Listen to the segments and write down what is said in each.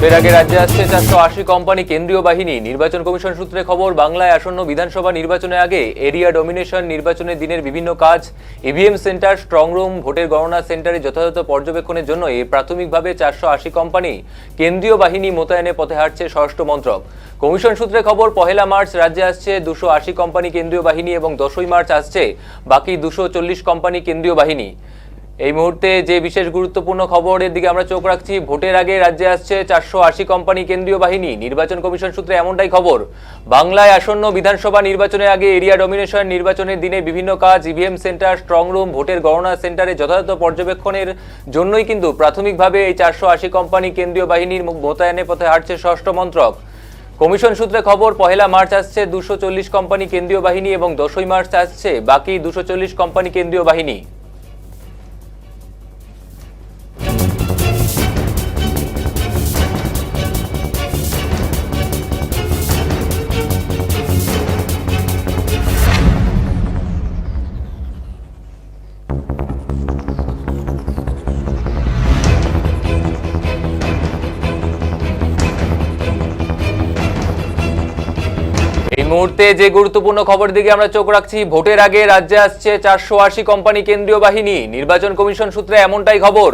ভোটের আগে রাজ্যে আসছে 480 কোম্পানি কেন্দ্রীয় বাহিনী। নির্বাচন কমিশন সূত্রে খবর, বাংলায় আসন্ন বিধানসভা নির্বাচনের আগে এরিয়া ডমিনেশন, নির্বাচনের দিনের বিভিন্ন কাজ, ইভিএম সেন্টার, স্ট্রং রুম, ভোটের গণনা সেন্টারে যথাযথ পর্যবেক্ষণের জন্য প্রাথমিকভাবে 480 কোম্পানি কেন্দ্রীয় বাহিনী মোতায়েনে পথে হাঁটছে স্বরাষ্ট্র মন্ত্রক। কমিশন সূত্রে খবর, 1 মার্চ রাজ্যে আসছে 280 কোম্পানি কেন্দ্রীয় বাহিনী এবং 10 মার্চ আসছে বাকি 240 কোম্পানি কেন্দ্রীয় বাহিনী। এই মুহূর্তে যে বিশেষ গুরুত্বপূর্ণ খবরের দিকে আমরা চোখ রাখছি, ভোটের আগে রাজ্যে আসছে 480 কোম্পানি কেন্দ্রীয় বাহিনী। নির্বাচন কমিশন সূত্রে এমনটাই খবর। বাংলায় আসন্ন বিধানসভা নির্বাচনের আগে এরিয়া ডমিনেশন, নির্বাচনের দিনে বিভিন্ন কাজ, ইভিএম সেন্টার, স্ট্রং রুম, ভোটের গণনা সেন্টারে যথাযথ পর্যবেক্ষণের জন্যই কিন্তু প্রাথমিকভাবে এই 480 কোম্পানি কেন্দ্রীয় বাহিনীর মোতায়েনে পথে হাঁটছে স্বরাষ্ট্র মন্ত্রক। কমিশন সূত্রে খবর, 1 মার্চ আসছে 240 কোম্পানি কেন্দ্রীয় বাহিনী এবং 10 মার্চ আসছে বাকি 240 কোম্পানি কেন্দ্রীয় বাহিনী। এই মুহূর্তে যে গুরুত্বপূর্ণ খবর দিকে আমরা চোখ রাখছি, ভোটের আগে রাজ্যে আসছে 480 কোম্পানি কেন্দ্রীয় বাহিনী। নির্বাচন কমিশন সূত্রে এমনটাই খবর।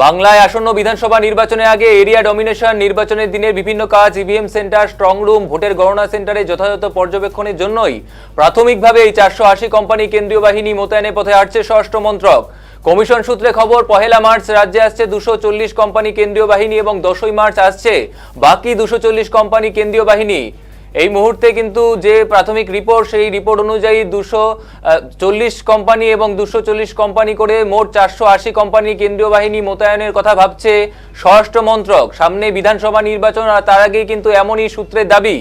বাংলায় আসন্ন বিধানসভা নির্বাচনের আগে এরিয়া ডমিনেশন, নির্বাচনের দিনের বিভিন্ন কাজ, ইভিএম সেন্টার, স্ট্রং রুম, ভোটের গণনা সেন্টারে যথাযথ পর্যবেক্ষণের জন্যই প্রাথমিকভাবে এই 480 কোম্পানি কেন্দ্রীয় বাহিনী মোতায়েনে পথে হাঁটছে স্বরাষ্ট্র মন্ত্রক। কমিশন সূত্রে খবর, 1 মার্চ রাজ্যে আসছে 240 কোম্পানি কেন্দ্রীয় বাহিনী এবং 10 মার্চ আসছে বাকি 240 কোম্পানি কেন্দ্রীয় বাহিনী। এই মুহূর্তে কিন্তু যে প্রাথমিক রিপোর্ট, সেই রিপোর্ট অনুযায়ী 240 কোম্পানি এবং 240 কোম্পানি করে মোট 480 কোম্পানি কেন্দ্রীয় বাহিনী মোতায়েনের কথা ভাবছে স্বরাষ্ট্র মন্ত্রক। সামনে বিধানসভা নির্বাচন, আর তার আগেই কিন্তু এমনই সূত্রের দাবি।